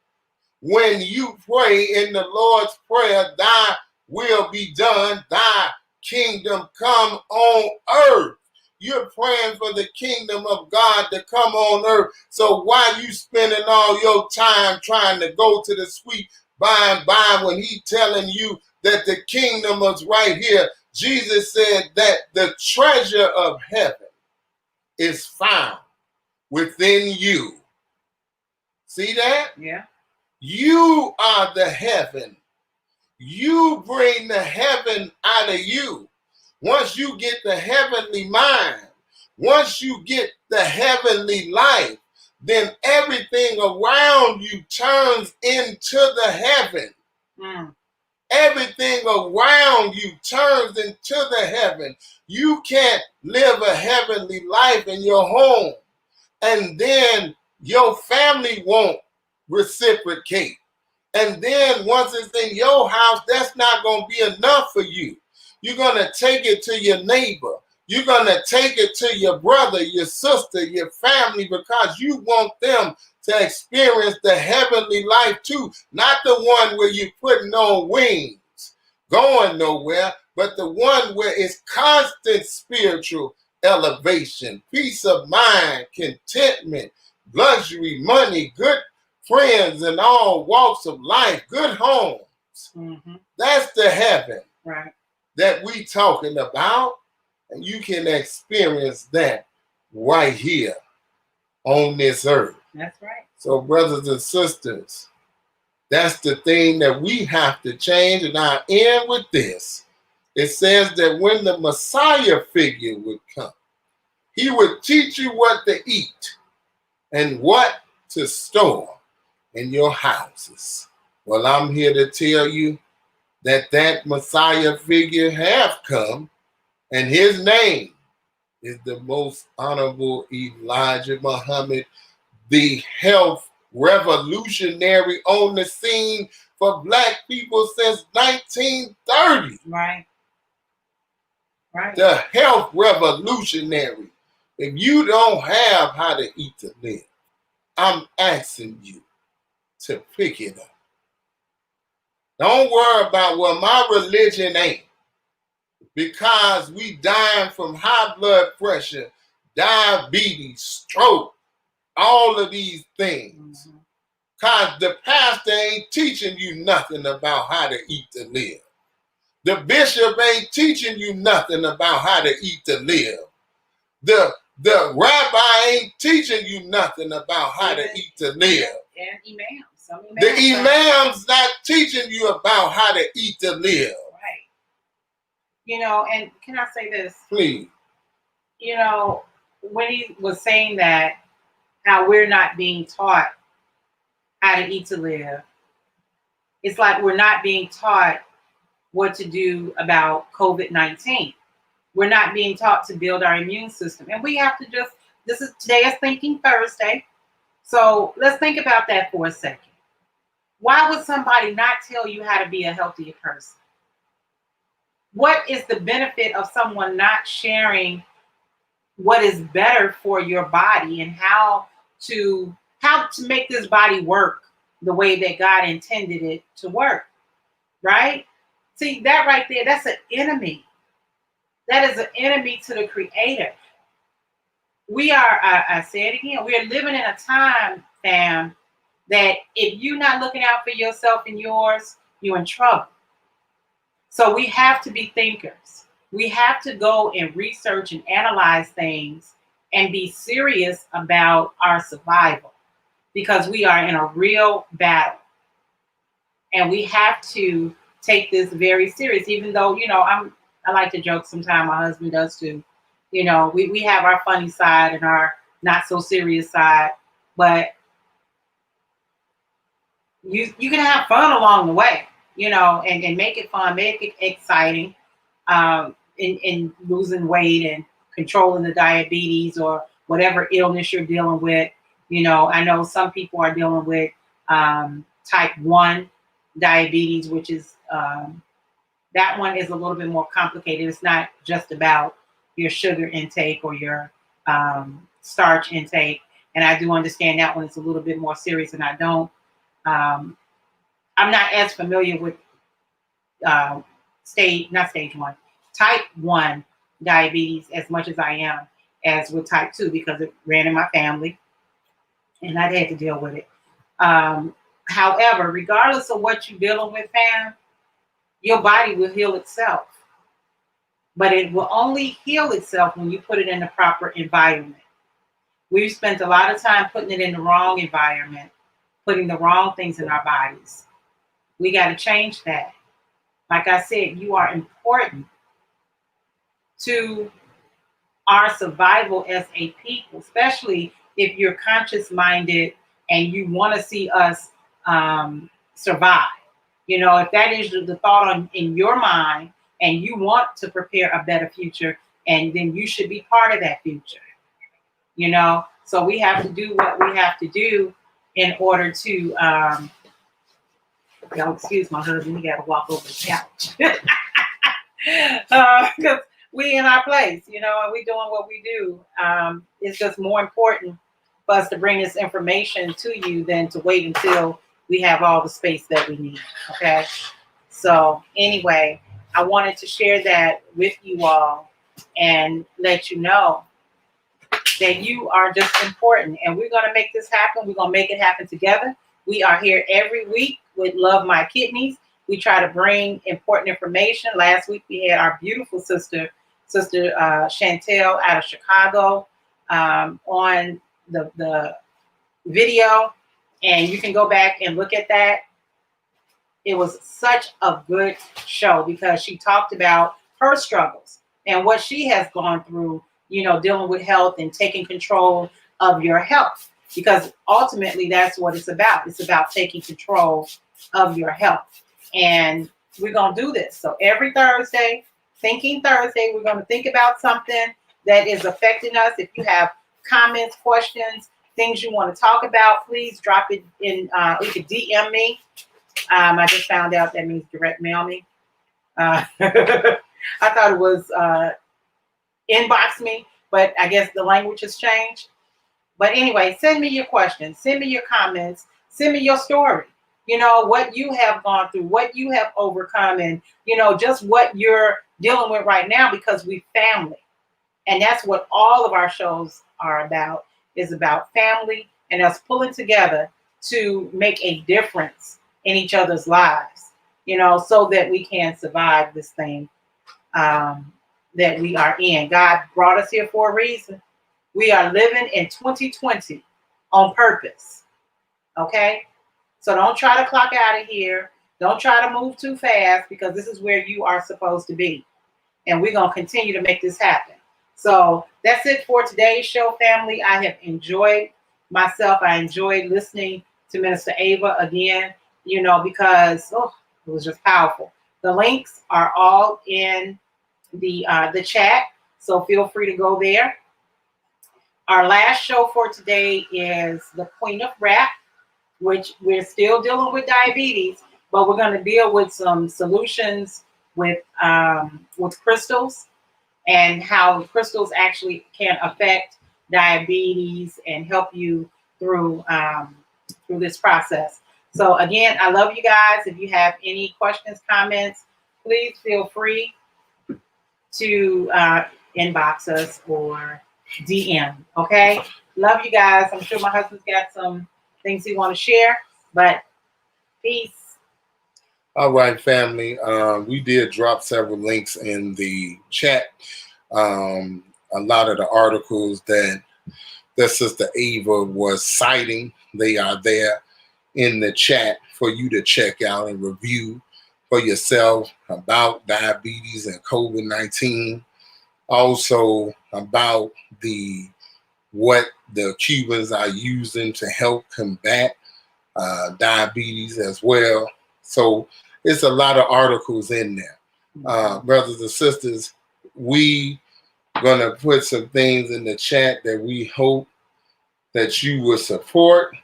When you pray in the Lord's Prayer, thy will be done, thy kingdom come on earth. You're praying for the kingdom of God to come on earth. So why you spending all your time trying to go to the sweet by and by when he telling you that the kingdom is right here? Jesus said that the treasure of heaven is found within you. See that? Yeah. You are the heaven. You bring the heaven out of you. Once you get the heavenly mind, once you get the heavenly life, then everything around you turns into the heaven. everything around you turns into the heaven. You can't live a heavenly life in your home and then your family won't reciprocate. And then once it's in your house, that's not going to be enough for you. You're going to take it to your neighbor. You're going to take it to your brother, your sister, your family, because you want them to experience the heavenly life too. Not the one where you're putting on wings, going nowhere, but the one where it's constant spiritual elevation, peace of mind, contentment, luxury, money, good friends in all walks of life, good homes. Mm-hmm. That's the heaven Right. that we talking about. And you can experience that right here on this earth. That's right. So, brothers and sisters, that's the thing that we have to change. And I end with this. It says that when the Messiah figure would come, he would teach you what to eat and what to store in your houses. Well, I'm here to tell you that Messiah figure have come, and his name is the most honorable Elijah Muhammad, the health revolutionary on the scene for Black people since 1930. Right. Right. The health revolutionary. If you don't have how to eat to live, I'm asking you to pick it up. Don't worry about what my religion ain't, because we dying from high blood pressure, diabetes, stroke, all of these things. Mm-hmm. Because the pastor ain't teaching you nothing about how to eat to live. The bishop ain't teaching you nothing about how to eat to live. The rabbi ain't teaching you nothing about how to eat to live. And imams. Some imams. The imam's not teaching you about how to eat to live. Right. You know, and can I say this? Please. You know, when he was saying that, how we're not being taught how to eat to live, it's like we're not being taught what to do about COVID-19. We're not being taught to build our immune system. And we have to just, today is Thinking Thursday. So let's think about that for a second. Why would somebody not tell you how to be a healthier person? What is the benefit of someone not sharing what is better for your body and how to make this body work the way that God intended it to work, right? See, that right there, that's an enemy. That is an enemy to the Creator. We are, I say it again, we are living in a time, fam, that if you're not looking out for yourself and yours, you're in trouble. So we have to be thinkers. We have to go and research and analyze things and be serious about our survival, because we are in a real battle. And we have to take this very serious, even though, you know, I like to joke sometimes, my husband does too. You know, we have our funny side and our not so serious side, but you can have fun along the way, you know, and make it fun, make it exciting, in losing weight and controlling the diabetes or whatever illness you're dealing with. You know, I know some people are dealing with type 1 diabetes, which is that one is a little bit more complicated. It's not just about your sugar intake or your starch intake. And I do understand that one is a little bit more serious, and I don't. I'm not as familiar with not stage 1, type 1 diabetes as much as I am as with type 2, because it ran in my family and I had to deal with it. However, regardless of what you're dealing with, fam, your body will heal itself. But it will only heal itself when you put it in the proper environment. We've spent a lot of time putting it in the wrong environment, putting the wrong things in our bodies. We got to change that. Like I said, you are important to our survival as a people, especially if you're conscious minded and you want to see us survive. If that is the thought in your mind and you want to prepare a better future, and then you should be part of that future. So we have to do what we have to do in order to y'all excuse my husband, he got to walk over the couch. Because we in our place, and we doing what we do. It's just more important for us to bring this information to you than to wait until we have all the space that we need. Okay. So anyway, I wanted to share that with you all and let you know that you are just important, and we're going to make this happen. We're going to make it happen together. We are here every week with Love My Kidneys. We try to bring important information. Last week we had our beautiful sister Chantel out of Chicago on the video, and you can go back and look at that. It was such a good show because she talked about her struggles and what she has gone through, dealing with health and taking control of your health, because ultimately that's what it's about. It's about taking control of your health. And we're going to do this. So every Thursday, Thinking Thursday, we're going to think about something that is affecting us. If you have comments, questions, things you want to talk about, please drop it in. You can DM me. I just found out that means direct mail me. I thought it was inbox me, but I guess the language has changed. But anyway, send me your questions, send me your comments, send me your story. What you have gone through, what you have overcome, and just what you're dealing with right now, because we family. And that's what all of our shows are about, is about family and us pulling together to make a difference in each other's lives, so that we can survive this thing that we are in. God brought us here for a reason. We are living in 2020 on purpose. Okay? So don't try to clock out of here. Don't try to move too fast, because this is where you are supposed to be. And we're going to continue to make this happen. So that's it for today's show, family. I have enjoyed myself. I enjoyed listening to Minister Ava again, because it was just powerful. The links are all in the chat, so feel free to go there. Our last show for today is the Queen of Rap, which we're still dealing with diabetes, but we're going to deal with some solutions with crystals and how crystals actually can affect diabetes and help you through this process. So again, I love you guys. If you have any questions, comments, please feel free to inbox us or DM. Okay? Love you guys. I'm sure my husband's got some things he want to share, but peace. All right, family. We did drop several links in the chat. A lot of the articles that Sister Ava was citing, they are there in the chat for you to check out and review for yourself about diabetes and COVID-19. Also about what the Cubans are using to help combat diabetes as well. So it's a lot of articles in there. Brothers and sisters, we gonna put some things in the chat that we hope that you will support.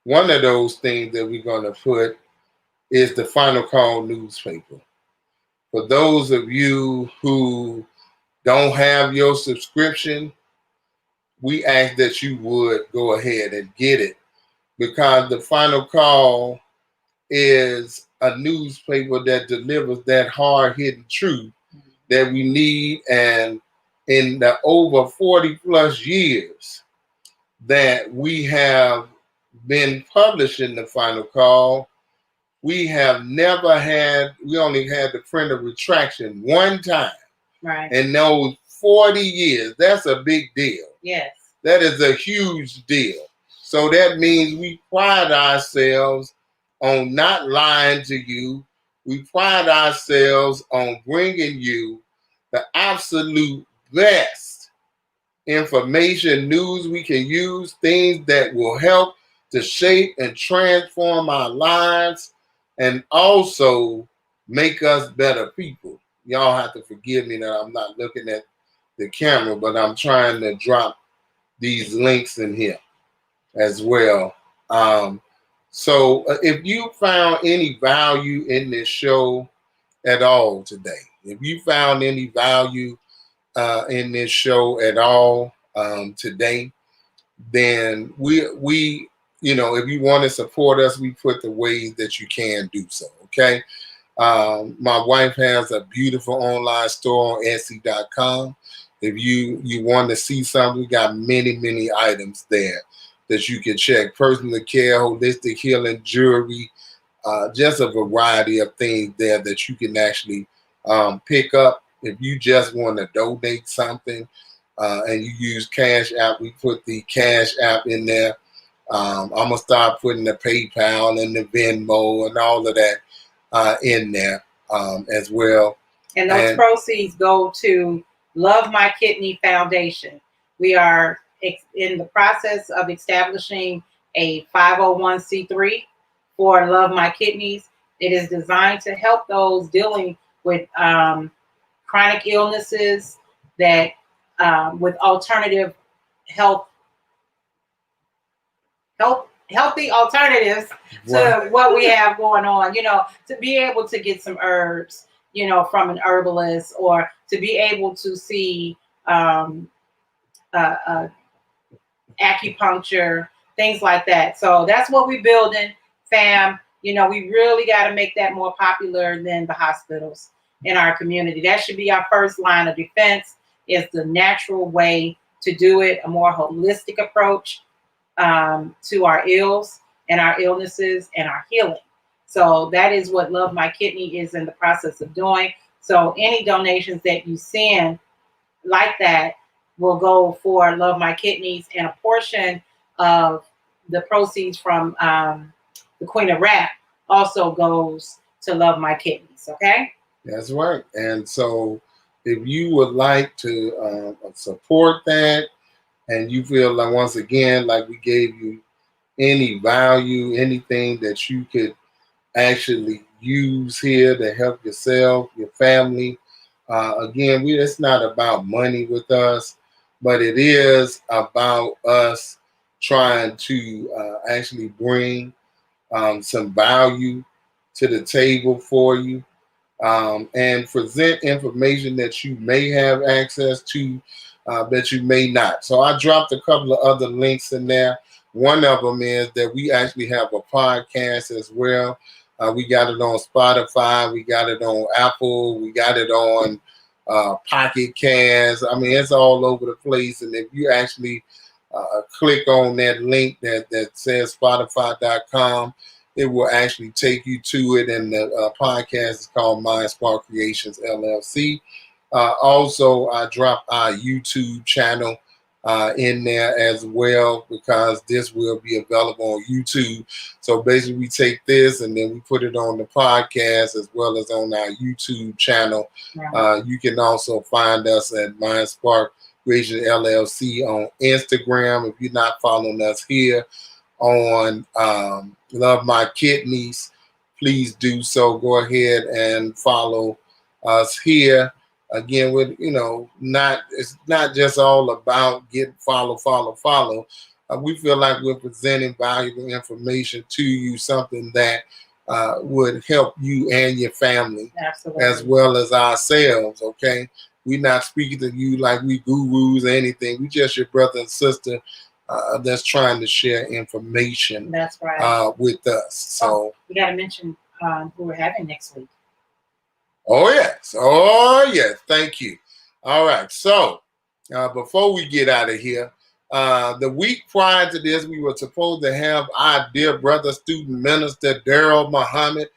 One of those things that we're gonna put is the Final Call newspaper. For those of you who don't have your subscription, we ask that you would go ahead and get it, because the Final Call is a newspaper that delivers that hard-hitting truth that we need. And in the over 40 plus years that we have been publishing the Final Call, we have never had, we only had to print a retraction one time. Right. In those 40 years, that's a big deal. Yes. That is a huge deal. So that means we pride ourselves on not lying to you. We pride ourselves on bringing you the absolute best information, news we can use, things that will help to shape and transform our lives. and also make us better people. Y'all have to forgive me that I'm not looking at the camera, but I'm trying to drop these links in here as well. So if you found any value in this show at all today, if you found any value in this show at all today, then we if you want to support us, we put the ways that you can do so. Okay. My wife has a beautiful online store on Etsy.com. If you want to see something, we got many items there that you can check. Personal care, holistic healing, jewelry, just a variety of things there that you can actually pick up. If you just want to donate something and you use Cash App, we put the Cash App in there. I'm going to start putting the PayPal and the Venmo and all of that in there as well. And those proceeds go to Love My Kidney Foundation. We are in the process of establishing a 501c3 for Love My Kidneys. It is designed to help those dealing with chronic illnesses that with alternative healthy alternatives to what we have going on, to be able to get some herbs, from an herbalist, or to be able to see acupuncture, things like that. So that's what we're building, fam. We really got to make that more popular than the hospitals in our community. That should be our first line of defense, is the natural way to do it, a more holistic approach to our ills and our illnesses and our healing. So that is what Love My Kidney is in the process of doing. So any donations that you send like that will go for Love My Kidneys, and a portion of the proceeds from the Queen of Rap also goes to Love My Kidneys. Okay? That's right. And so if you would like to support that, and you feel like, once again, like we gave you any value, anything that you could actually use here to help yourself, your family. Again, it's not about money with us, but it is about us trying to actually bring some value to the table for you, and present information that you may have access to, that you may not. So I dropped a couple of other links in there. One of them is that we actually have a podcast as well. We got it on Spotify, we got it on Apple, we got it on Pocket Cast. I mean, it's all over the place. And if you actually click on that link that says Spotify.com, it will actually take you to it. And the podcast is called Mind Spark Creations LLC. Also, I dropped our YouTube channel in there as well, because this will be available on YouTube. So basically, we take this and then we put it on the podcast as well as on our YouTube channel. Right. You can also find us at Mind Spark Creation LLC on Instagram. If you're not following us here on Love My Kidneys, please do so. Go ahead and follow us here. Again, with it's not just all about follow. We feel like we're presenting valuable information to you, something that would help you and your family. Absolutely. As well as ourselves. Okay, we're not speaking to you like we gurus or anything. We just your brother and sister that's trying to share information. That's right. With us. So we got to mention who we're having next week. Oh, yes. Thank you. All right. So before we get out of here, the week prior to this, we were supposed to have our dear brother, student minister, Daryl Muhammad,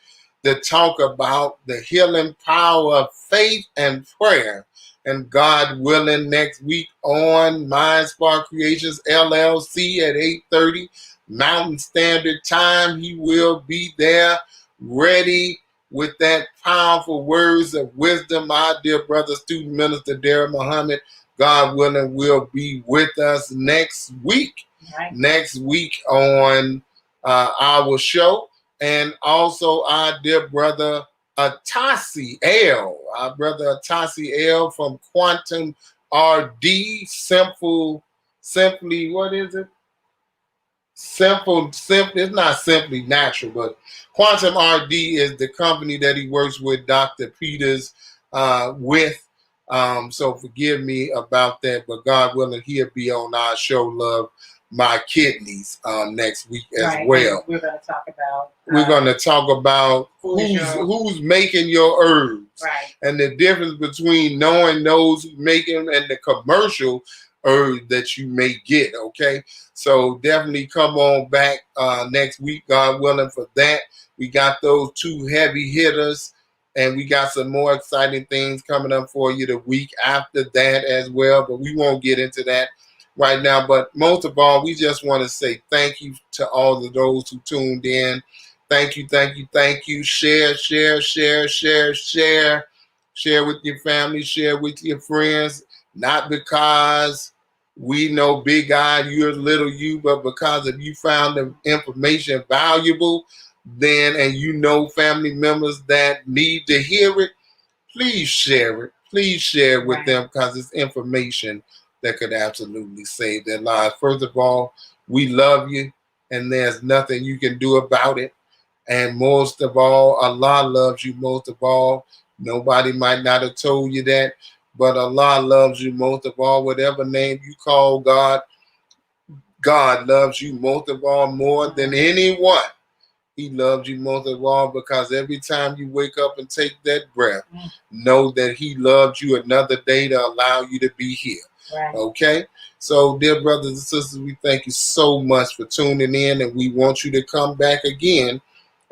to talk about the healing power of faith and prayer. And God willing, next week on Mind Spark Creations LLC at 8:30 Mountain Standard Time, he will be there ready with that powerful words of wisdom. Our dear brother, student minister, Daryl Muhammad, God willing, will be with us next week. Right. Next week on our show. And also our dear brother Atasi L. Our brother Atasi L from Quantum RD. Simply, what is it? Simple, it's not Simply Natural, but Quantum RD is the company that he works with Dr. Peters with. So forgive me about that, but God willing, he'll be on our show, Love My Kidneys, next week as well. We're going to talk about. We're going to talk about who's making your herbs, right, and the difference between knowing those who make them and the commercial herb that you may get. Okay, so definitely come on back next week, God willing, for that. We got those two heavy hitters, and we got some more exciting things coming up for you the week after that as well, but we won't get into that right now. But most of all, we just want to say thank you to all of those who tuned in. Thank you, thank you, thank you. Share with your family, share with your friends, not because we know big I, you're little you, but because if you found the information valuable, then, and you know family members that need to hear it, please share it. Please share it with them, because it's information that could absolutely save their lives. First of all, we love you, and there's nothing you can do about it. And most of all, Allah loves you most of all. Nobody might not have told you that, but Allah loves you most of all. Whatever name you call God, God loves you most of all, more than anyone. He loves you most of all, because every time you wake up and take that breath, know that he loved you another day to allow you to be here. Right. Okay? So, dear brothers and sisters, we thank you so much for tuning in, and we want you to come back again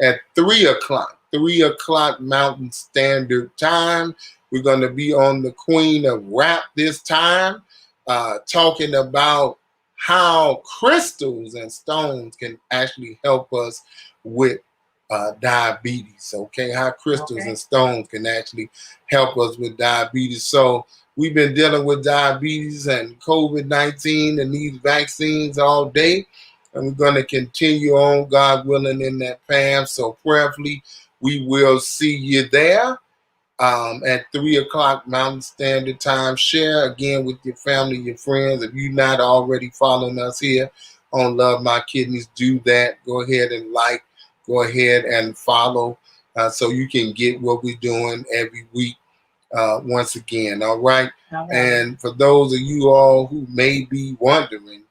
at 3 o'clock. 3 o'clock Mountain Standard Time. We're going to be on the Queen of Rap this time, talking about how crystals and stones can actually help us with diabetes. Okay, how crystals and stones can actually help us with diabetes. So we've been dealing with diabetes and COVID-19 and these vaccines all day, and we're going to continue on, God willing, in that path. So prayerfully, we will see you there at 3 o'clock Mountain Standard Time. Share again with your family, your friends. If you're not already following us here on Love My Kidneys, do that. Go ahead and like. Go ahead and follow, so you can get what we're doing every week once again. All right? And for those of you all who may be wondering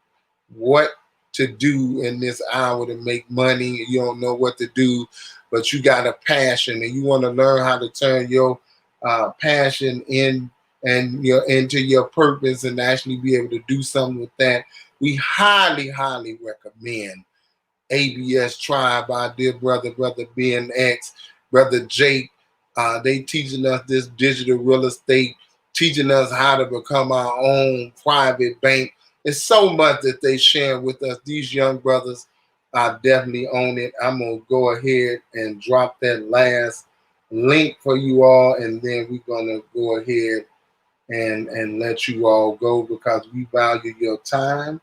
what to do in this hour to make money, you don't know what to do, but you got a passion and you want to learn how to turn your passion into your purpose and actually be able to do something with that, we highly recommend ABS Tribe, our dear brother BNX, brother Jake. They teaching us this digital real estate, teaching us how to become our own private bank. It's so much that they share with us. These young brothers are definitely on it. I'm going to go ahead and drop that last link for you all, and then we're going to go ahead and let you all go, because we value your time.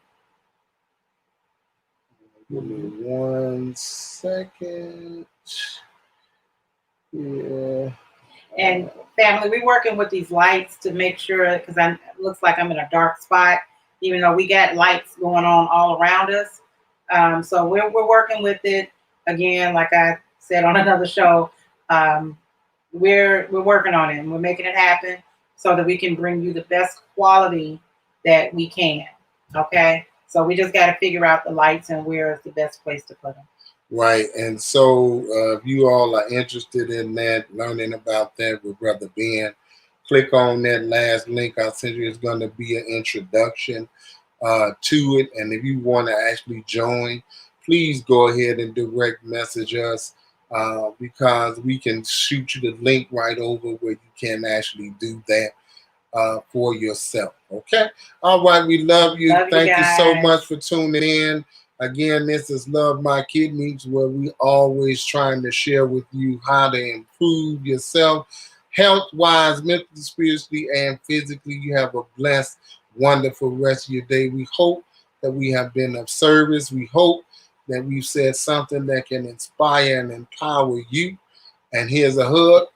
Give me 1 second. Yeah. And family, we're working with these lights to make sure, because it looks like I'm in a dark spot, even though we got lights going on all around us. So we're working with it. Again, like I said on another show, we're working on it, and we're making it happen so that we can bring you the best quality that we can. Okay? So we just got to figure out the lights and where is the best place to put them. Right. And so if you all are interested in that, learning about that with Brother Ben, click on that last link I sent you. It's going to be an introduction to it. And if you want to actually join, please go ahead and direct message us, because we can shoot you the link right over where you can actually do that for yourself. Okay. All right. We love you. Thank you so much for tuning in. Again, this is Love My Kidneys, where we always trying to share with you how to improve yourself health-wise, mentally, spiritually, and physically. You have a blessed, wonderful rest of your day. We hope that we have been of service. We hope that we've said something that can inspire and empower you. And here's a hug.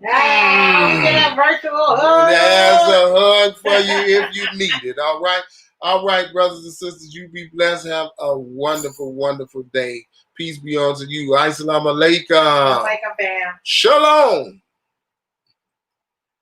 Get a virtual hug. There's a hug for you if you need it. All right. All right, brothers and sisters, you be blessed. Have a wonderful, wonderful day. Peace be unto you. Assalamu alaikum. Like a bam. Shalom.